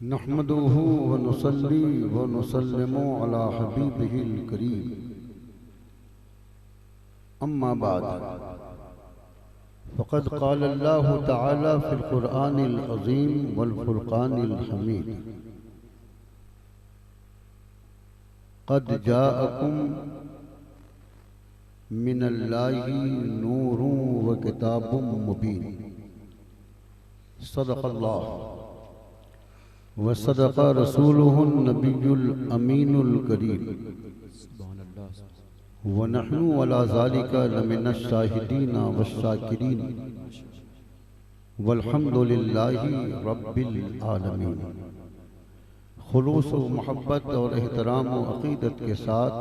नहमदुहु व नुसल्ली व नुसल्लिमु अला हबीबिहिल करीम। अम्मा बाद फ़क़द क़ाल अल्लाहु तआला फ़िल क़ुरआनिल अज़ीम वल फ़ुरक़ानिल हमीद। क़द जाअकुम मिनल्लाहि नूरुन व किताबुम मुबीन। सदक़ल्लाह व सदक़ रसूलुहुन नबियुल अमीनुल करीम व नहनु अला ज़ालिका लमिनश शाहिदीना वश्शाकिरीन वल्हम्दुलिल्लाहि रब्बिल आलमीन। खुलूस व मोहब्बत और एहतराम व अक़ीदत के साथ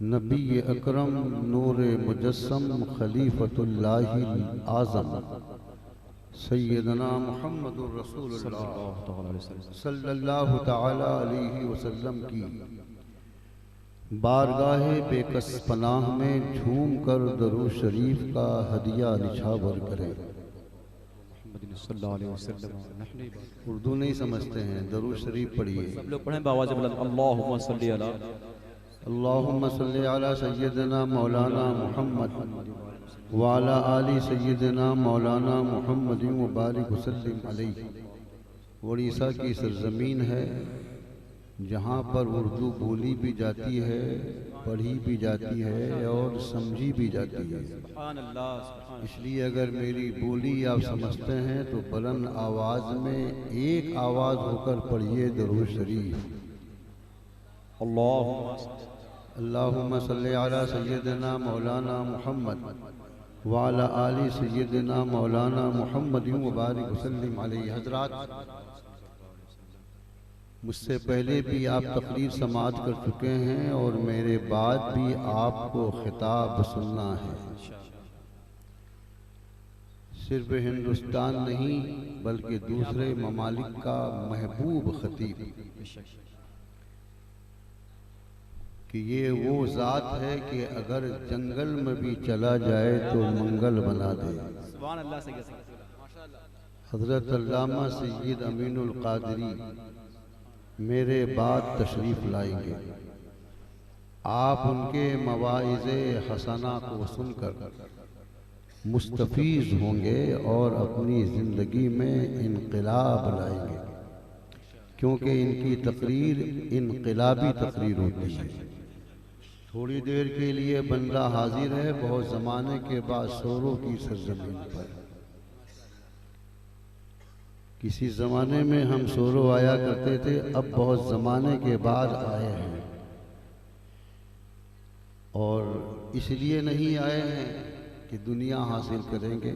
नबी अकरम नूर मुजस्सम खलीफतुल्लाहिल आज़म सय्यदना मुहम्मदुर रसूलुल्लाह सल्लल्लाहु तआला अलैहि वसल्लम की बारगाहे बेकस पनाह में झूम कर दरूद शरीफ का हदिया निछावर करें। उर्दू नहीं समझते हैं, दरूद शरीफ पढ़िए। सब लोग पढ़ें बावाज़ बुलंद। अल्लाहुम्मा सल्ली अला अल्लाहुम्मा सल्ली अला सय्यदना मौलाना मुहम्मद व अला आलि सय्यदना मौलाना मुहम्मद व बारिक वसल्लिम अलैहि। उड़ीसा की सरजमीन है जहाँ पर उर्दू बोली भी जाती है, पढ़ी भी जाती है और समझी भी जाती है। इसलिए अगर मेरी बोली आप समझते हैं तो बुलंद आवाज़ में एक आवाज़ होकर पढ़िए दरूद शरीफ। अल्लाहुम्मा सल्ली अला सय्यदना मौलाना मुहम्मद व अला आलि सय्यदना मौलाना मुहम्मद व बारिक वसल्लिम अलैहि। हज़रात, मुझसे पहले भी आप तकरीर समाअत कर चुके हैं और मेरे बाद भी आपको खिताब सुनना है। सिर्फ हिंदुस्तान नहीं बल्कि दूसरे ममालिक का महबूब खतीब कि ये वो ज़ात है कि अगर जंगल में भी चला जाए तो मंगल बना दे। हज़रत अल्लामा सय्यद अमीनुल क़ादरी मेरे बाद तशरीफ़ लाएंगे। आप उनके मवाइज़े हसना को सुनकर मुस्तफ़ीज़ होंगे और अपनी ज़िंदगी में इनक़िलाब लाएंगे, क्योंकि इनकी तकरीर इनक़िलाबी तकरीर होती है। थोड़ी देर के लिए बंदा हाजिर है, बहुत ज़माने के बाद शोरों की सरज़मीन पर। किसी ज़माने में हम शोरों आया करते थे, अब बहुत ज़माने के बाद आए हैं। और इसलिए नहीं आए हैं कि दुनिया हासिल करेंगे,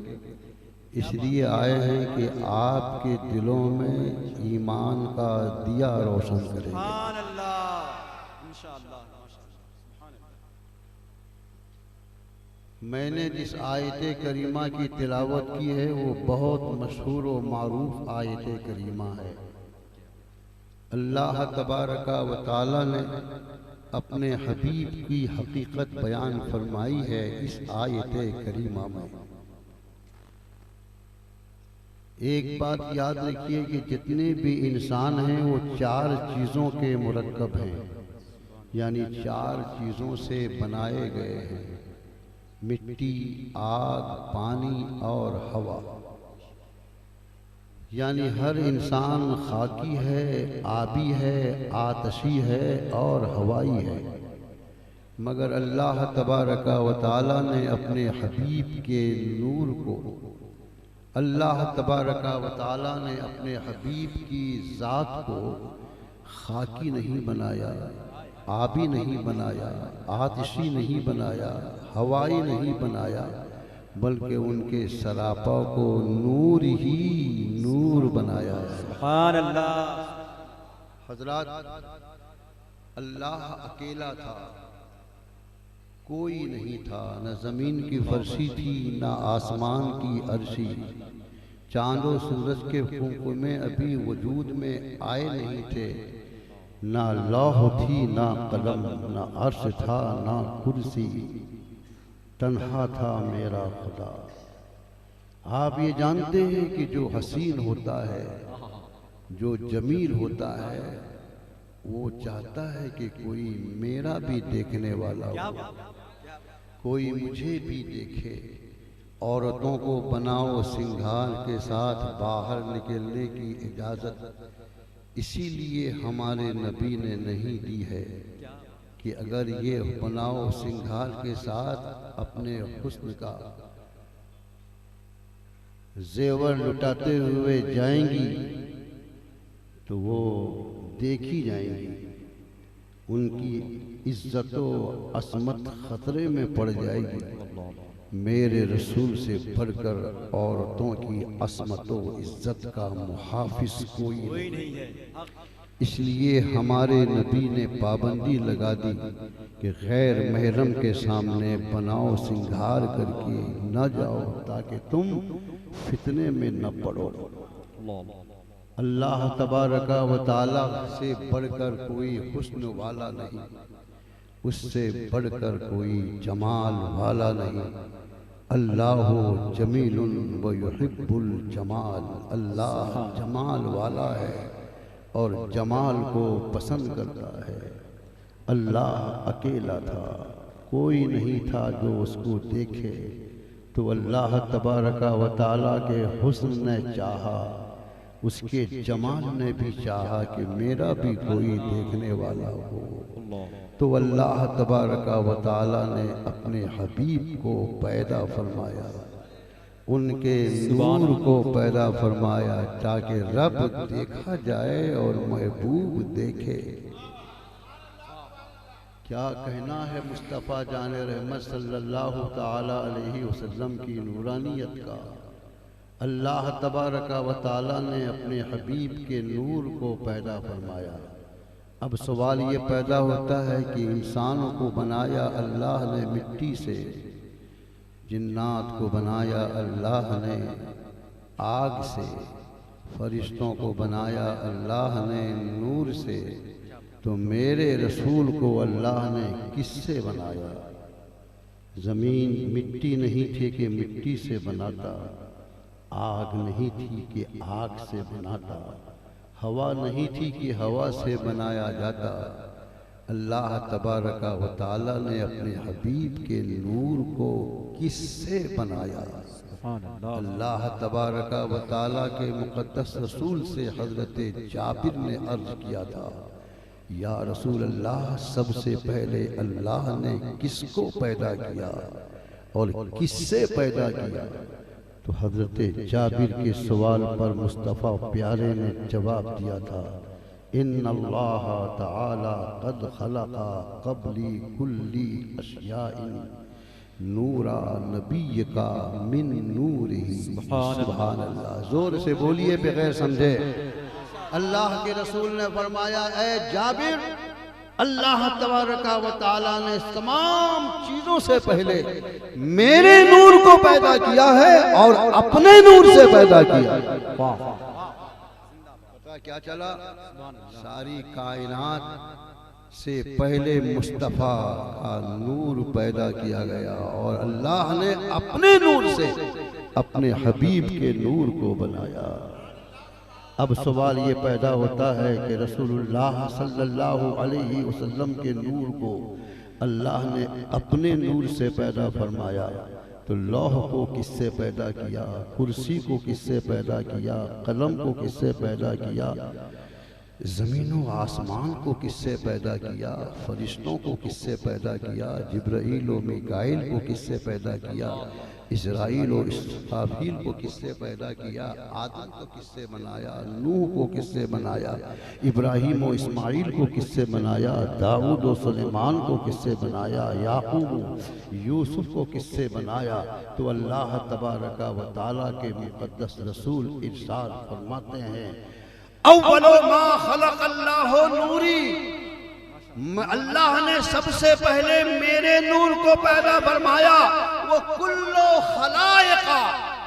इसलिए आए हैं कि आपके दिलों में ईमान का दिया रोशन करेंगे। मैंने जिस आयत करीमा की तिलावत की है वो बहुत मशहूर व मारूफ आयत करीमा है। अल्लाह तबारका व ताला ने अपने हबीब की हकीकत बयान फरमाई है इस आयत करीमा में। एक बात याद रखिए कि जितने भी इंसान हैं वो चार चीज़ों के मुरक्कब हैं, यानी चार चीज़ों से बनाए गए हैं: मिट्टी, आग, पानी और हवा। यानी हर इंसान खाकी है, आबी है, आतशी है और हवाई है। मगर अल्लाह तबारका व ताला ने अपने हबीब के नूर को, अल्लाह तबारका व ताला ने अपने हबीब की ज़ात को खाकी नहीं बनाया, आबी नहीं बनाया, आतिशी नहीं बनाया, हवाई नहीं बनाया, बल्कि उनके सरापा को नूर ही नूर बनाया है। सुभान अल्लाह। हज़रात, अल्लाह अकेला था, कोई नहीं था, न ज़मीन की फर्शी थी न आसमान की अर्शी। चांदो सूरज के हुक्म अभी वजूद में आए नहीं थे। ना लौह थी ना कलम, ना अर्श था ना कुर्सी, तन्हा था मेरा खुदा। आप ये जानते हैं कि जो हसीन होता है जो जमील होता है वो चाहता है कि कोई मेरा भी देखने वाला हो, कोई मुझे भी देखे। औरतों को बनाओ सिंगार के साथ बाहर निकलने की इजाज़त इसीलिए हमारे नबी ने नहीं दी है कि अगर ये बनाओ सिंगार के साथ अपने हुस्न का जेवर लुटाते हुए जाएंगी तो वो देखी जाएंगी, उनकी इज्जतो असमत खतरे में पड़ जाएगी। मेरे रसूल से बढ़कर औरतों की असमतो इज्जत का मुहाफिज कोई नहीं है। इसलिए हमारे नबी ने पाबंदी लगा दी कि गैर महरम के सामने बनाओ सिंगार करके न जाओ ताकि तुम फितने में न पड़ो। अल्लाह तबारका व ताला से बढ़कर कोई हुस्न वाला नहीं, उससे बढ़कर कोई जमाल वाला नहीं। अल्लाह जमीलुन व युहिब्बुल जमाल, अल्लाह जमाल वाला है और जमाल को पसंद करता है। अल्लाह अकेला था, कोई नहीं था जो उसको देखे, तो अल्लाह तबारका व ताला के हुस्न ने चाहा, उसके जमाल ने भी चाहा कि मेरा भी कोई देखने वाला हो। तो अल्लाह तबारका व ताला ने अपने हबीब को पैदा फरमाया, उनके नूर को पैदा फरमाया ताकि रब देखा जाए और महबूब देखे। क्या कहना है मुस्तफ़ा जाने रहमत सल्लल्लाहु ताला अलैहि वसल्लम की नूरानियत का। अल्लाह तबारका व ताला ने अपने हबीब के नूर को पैदा फरमाया। अब सवाल ये पैदा होता है कि इंसानों को बनाया अल्लाह ने मिट्टी से, जिन्नात को बनाया अल्लाह ने आग से, फरिश्तों को बनाया अल्लाह ने नूर से, तो मेरे रसूल को अल्लाह ने किससे बनाया। ज़मीन मिट्टी नहीं थी कि मिट्टी से बनाता, आग नहीं थी कि आग से बनाता, हवा नहीं थी कि हवा से बनाया जाता। अल्लाह तबारका व ताला ने अपने हबीब के नूर को किससे बनाया। अल्लाह तबारका व ताला के मुक़द्दस रसूल से हज़रत जाबिर ने अर्ज़ किया था, या रसूल अल्लाह, सबसे पहले अल्लाह ने किसको पैदा किया और किससे पैदा किया। तो हज़रत जाबिर के सवाल पर मुस्तफ़ा प्यारे ने जवाब दिया था, इन्नल्लाह तआला क़द ख़लक़ा क़ब्ली कुल्ली अशियाइन नूरा नबिय्यका मिन नूरिही। सुभान अल्लाह। जोर से बोलिए बगैर समझे। अल्लाह के रसूल ने फरमाया, ए जाबिर, अल्लाह तबारका व ताला ने तमाम चीजों से पहले मेरे नूर को पैदा किया है और अपने नूर से पैदा किया। पता क्या चला, सारी कायनात से पहले मुस्तफ़ा का नूर पैदा किया गया और अल्लाह ने अपने नूर से अपने हबीब के नूर को बनाया। अब सवाल ये पैदा होता है कि रसूलुल्लाह सल्लल्लाहु अलैहि वसल्लम के नूर को अल्लाह ने अपने नूर से पैदा फरमाया, तो लौह को किससे पैदा किया, कुर्सी को किससे पैदा किया, कलम को किससे पैदा किया, ज़मीनों आसमान को किससे पैदा किया, फरिश्तों को किससे पैदा किया, जिब्राईल और मीकाईल को किससे पैदा किया, इस्राईल और इस्राफील को किससे पैदा किया, आदम को किससे बनाया, नूह को किससे बनाया, इब्राहीम और इस्माईल को किससे बनाया, दाऊद और सुलेमान को किससे बनाया, याकूब यूसुफ को किससे बनाया। तो अल्लाह तबारका व ताला के मुक़द्दस रसूल इरशाद फरमाते हैं, अव्वलो मा खलक़ल्लाहु नूरी, अल्लाह ने सबसे पहले मेरे नूर को पैदा फरमाया। वो कुल्लो खलाइका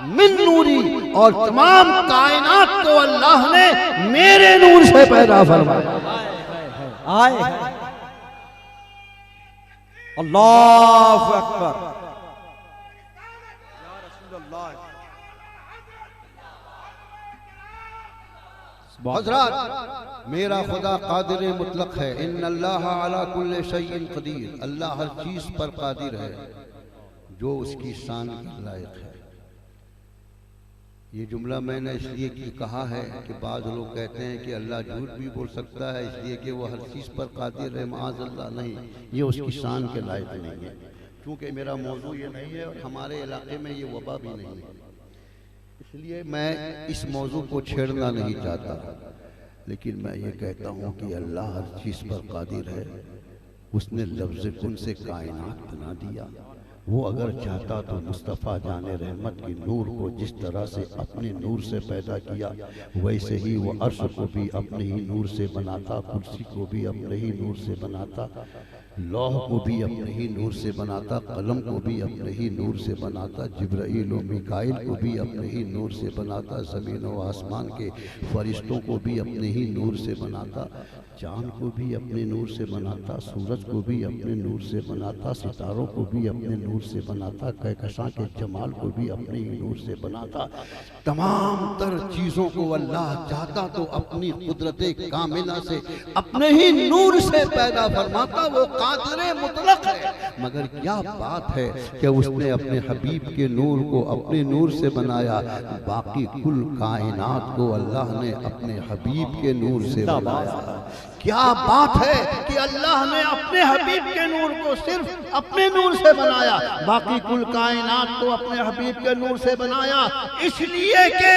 मिन नूरी, और तमाम कायनात को अल्लाह ने मेरे नूर से पैदा फरमाया। अल्लाहु अकबर। हजरत मेरा खुदा कादिर मुतलक है, इन्नल्लाह अला कुल्ले शैइन कदीर, अल्लाह हर चीज पर कादिर है जो उसकी शान के लायक है। ये जुमला मैंने इसलिए कहा है कि बाज़ लोग कहते हैं कि अल्लाह झूठ भी बोल सकता है इसलिए कि वो हर चीज़ पर कादिर है, माअज़ल्लाह नहीं, ये उसकी शान के लायक नहीं है। क्योंकि मेरा मौजू ये नहीं है और हमारे इलाके में ये वबा भी नहीं है, इसलिए मैं इस मौजू को छेड़ना नहीं चाहता। लेकिन मैं ये कहता हूँ कि अल्लाह हर चीज़ पर कादिर है। उसने लफ्ज़ कुन से कायनात बना दिया। वो अगर चाहता तो मुस्तफ़ा जाने रहमत की नूर को जिस तरह से अपने नूर से पैदा किया, वैसे ही वो अर्श को भी अपने ही नूर से बनाता, कुर्सी को भी अपने ही नूर से बनाता, लौह को भी अपने ही नूर से बनाता, कलम को भी अपने ही नूर से बनाता, जिब्राईल और मिकाइल को भी अपने ही नूर से बनाता, ज़मीन व आसमान के फरिश्तों को भी अपने ही नूर से बनाता, चाँद को भी अपने नूर से बनाता, सूरज को भी अपने नूर से बनाता, सितारों को भी अपने नूर से बनाता, कहकशां के जमाल को भी अपने ही नूर से बनाता। तमाम तर चीज़ों को अल्लाह चाहता तो अपनी कुदरत कामिला से अपने ही नूर से पैदा फरमाता। वो कादिर मुतलक है। मगर क्या बात है कि उसने अपने हबीब के नूर को अपने नूर से बनाया, बाकी कुल कायनात को अल्लाह ने अपने हबीब के नूर से बनाया। क्या बात है कि अल्लाह ने अपने हबीब के नूर को सिर्फ अपने नूर से बनाया, बाकी कुल कायनात को अपने हबीब के नूर से बनाया। इसलिए कि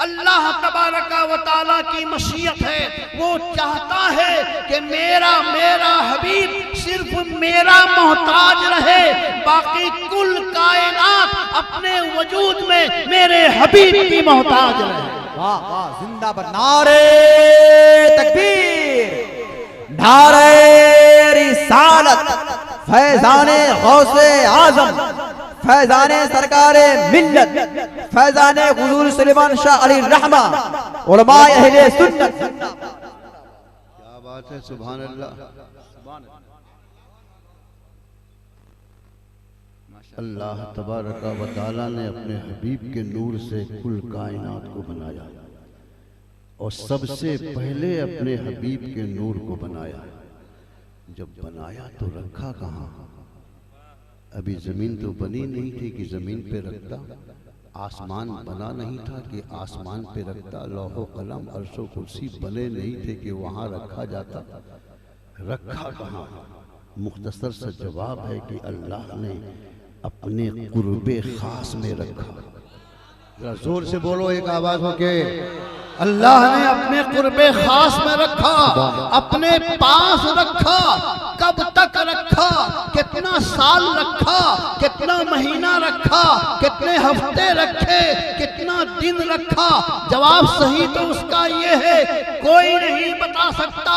अल्लाह तबारका व तआला की मशीयत है, वो चाहता है कि मेरा हबीब सिर्फ मेरा मोहताज रहे, बाकी कुल कायनात अपने वजूद में मेरे हबीब की मोहताज रहे। वाह वाह, जिंदाबाद, नारे तकबीर, नारे रिसालत, फैजाने गौसे आजम, फैजाने सरकारे मिल्लत, फैजाने हुजूर सुलेमान शाह अली रहमा, उलमाए अहले सुन्नत। क्या बात है, सुभान अल्लाह। अल्लाह तबारका व तआला ने अपने हबीब के नूर से कुल कायनात को बनाया और सबसे पहले अपने हबीब के नूर को बनाया। जब बनाया तो रखा कहाँ? अभी जमीन तो बनी नहीं थी कि जमीन पे रखता, आसमान बना नहीं था कि आसमान पे रखता, लौह कलम अर्शो कुर्सी बने नहीं थे कि वहाँ रखा जाता। रखा कहाँ? मुख्तसर सा जवाब है कि अल्लाह ने अपने कुर्बे खास में रखा। जरा जोर से बोलो एक आवाज हो के, अल्लाह ने अपने कुर्बे खास में रखा, अपने पास रखा। कब तक रखा? कितना साल रखा, कितना महीना रखा, कितने हफ्ते रखे, कितना दिन रखा? जवाब सही तो उसका ये है, कोई नहीं बता सकता।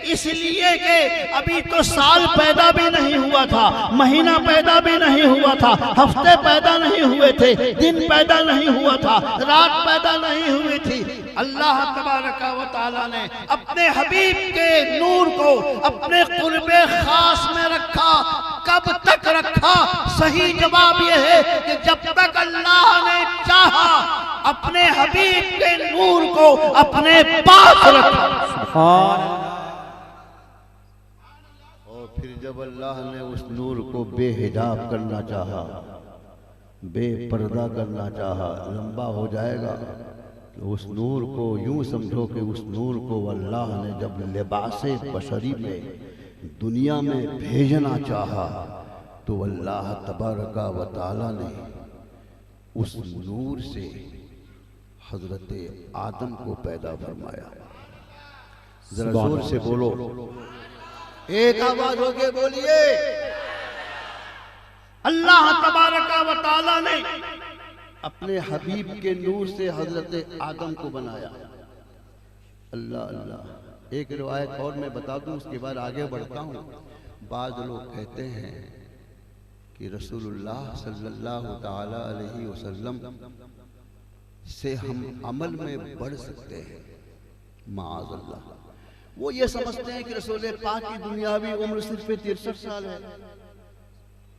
इसलिए कि अभी तो साल पैदा भी नहीं हुआ था, महीना पैदा भी नहीं हुआ था, हफ्ते पैदा नहीं हुए थे, दिन पैदा नहीं हुआ था, रात पैदा नहीं हुई थी। अल्लाह तबारका व तआला ने अपने हबीब के नूर को अपने कुर्बे खास में रखा। कब तक रखा? सही जवाब यह है कि जब तक अल्लाह ने चाहा अपने हबीब के नूर को अपने पास रखा। फिर जब अल्लाह ने उस नूर को बेहिजाब करना चाहा, बेपर्दा करना चाहा, लंबा हो जाएगा, तो उस नूर को यूं समझो कि उस नूर को अल्लाह ने जब लिबासे बशरी में दुनिया में भेजना चाहा, तो अल्लाह तबारका व तआला ने उस नूर से हजरत आदम को पैदा फरमाया। जरा जोर से बोलो, एक आवाज होके बोलिए, अल्लाह तबारका व तआला ने अपने हबीब के नूर से हजरत आदम को बनाया। अल्लाह अल्लाह। एक रिवायत और मैं बता दूं, उसके बाद आगे बढ़ता हूं। बाज़ लोग कहते हैं कि रसूलुल्लाह सल्लल्लाहु ताला अलैहि वसल्लम से हम अमल में बढ़ सकते हैं, माअज़ल्लाह। वो ये समझते हैं कि रसूल पाक की दुनियावी उम्र सिर्फ 63 साल है,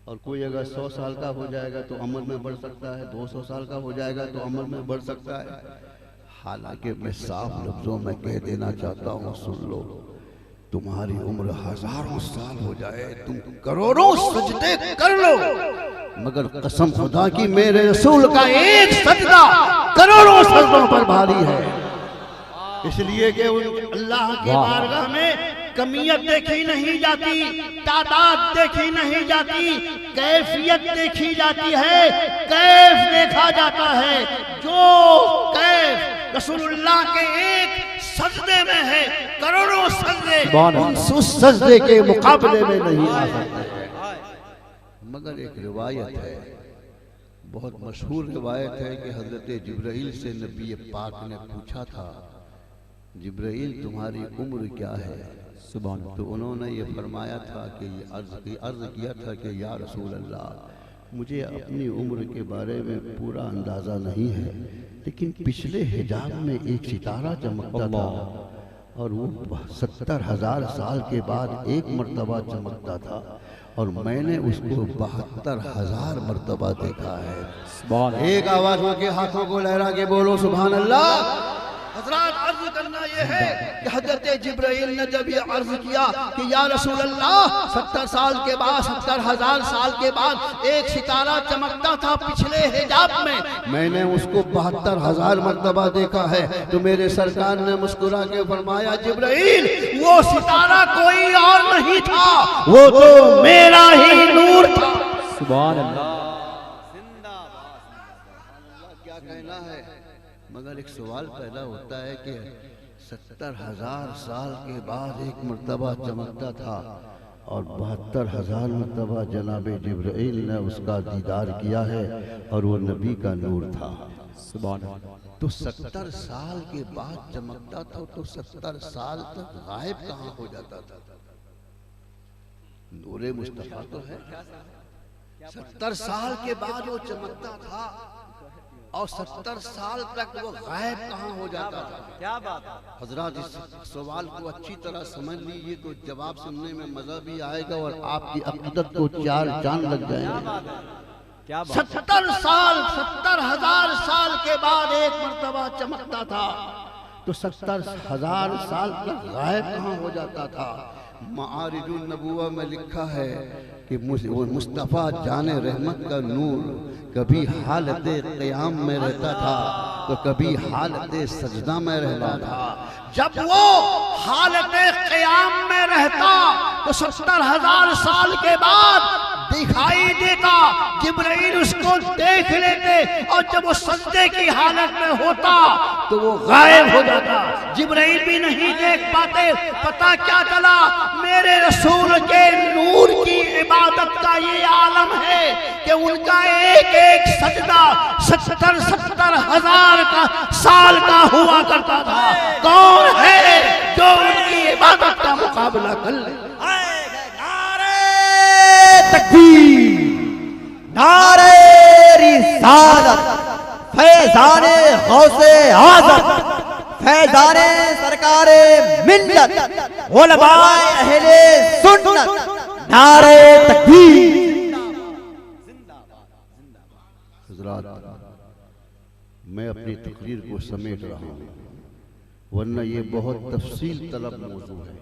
और कोई अगर 100 साल का हो जाएगा तो अमल में बढ़ सकता है, 200 साल का हो जाएगा तो अमल में बढ़ सकता है। हालांकि मैं साफ लफ्जों में कह देना चाहता हूँ, सुन लो, तुम्हारी उम्र हजारों साल हो जाए, तुम करोड़ों सजदे कर लो, मगर कसम खुदा की मेरे रसूल का एक सजदा करोड़ों सजदों पर भारी है। इसलिए कि अल्लाह के बारगाह में कमियत देखी नहीं जाती, तादाद देखी नहीं जाती, कैफियत देखी जाती है, कैफ देखा जाता है। जो कैफ रसूलुल्लाह के एक सजदे में है, करोड़ों सजदे उस सजदे के मुकाबले में नहीं आ सकते। मगर एक रिवायत है, बहुत मशहूर रिवायत है कि हजरत जिब्राइल से नबी पाक ने पूछा था, जिब्राइल तुम्हारी उम्र क्या है? तो उन्होंने ये फरमाया था कि अर्ज किया था कि या रसूल अल्लाह, मुझे अपनी उम्र के बारे में पूरा अंदाज़ा नहीं है, लेकिन पिछले हिजाब में एक सितारा चमकता था और वो 70,000 साल के बाद एक मर्तबा चमकता था और मैंने उसको 72,000 मर्तबा देखा है। एक आवाज हो के हाथों को लहरा के बोलो सुभान अल्लाह। हजरात, अर्ज करना यह है कि हजरत जिब्राइल ने जब ये अर्ज किया कि या रसूल अल्लाह, 70 साल के बाद 70,000 साल के बाद एक सितारा चमकता था पिछले हिजाब में, मैंने उसको 72,000 मर्तबा देखा है, तो मेरे सरकार ने मुस्कुरा के फरमाया, जिब्राइल वो सितारा कोई और नहीं था, वो तो मेरा ही नूर था। सुभान अल्लाह। क्या कहना है? मगर एक सवाल पैदा होता है कि 70,000 साल के बाद एक मर्तबा चमकता था और 72,000 मर्तबा जनाबे जिब्राइल ने उसका दीदार किया है और वो नबी का नूर था। सुभान। तो 70 साल के बाद चमकता था, तो 70 साल तक गायब कहाँ हो जाता था? नूरे मुस्तफा तो है, 70 साल के बाद वो चमकता था और 70 साल तक वो गायब कहाँ हो जाता था? क्या बात है हजरात, इस सवाल को अच्छी तरह समझ लीजिए तो जवाब सुनने में मजा भी आएगा और आपकी अकीदत को 4 चांद लग जाएंगे। क्या बात? 70,000 साल के बाद एक मर्तबा चमकता था, तो 70,000 साल तक गायब कहाँ हो जाता था? मारिजुन नबुवा में लिखा है कि वो मुस्तफ़ा जाने रहमत का नूर कभी हालत क़याम में रहता था तो कभी हालत सजदा में रहता था। जब वो हालत क़याम में रहता तो 70,000 साल के बाद दिखाई देता, जिब्राइल उसको देख लेते, और जब वो सजदे की हालत में होता तो वो गायब हो जाता, जिब्राइल भी नहीं देख पाते। पता क्या चला? मेरे रसूल के नूर की इबादत का ये आलम है कि उनका एक एक सजदा 70,000 का साल का हुआ करता था। कौन है जो उनकी इबादत का मुकाबला कर ले? तकबीर, नारे रिसालत, फैज़ाने गौसे आज़म, फैज़ाने सरकारे मिल्लत, उलमाए अहले सुन्नत, नारे तकबीर। हज़रात, मैं अपनी तकरीर को समेट रहा हूँ, वरना ये बहुत तफसील तलब मौजू है।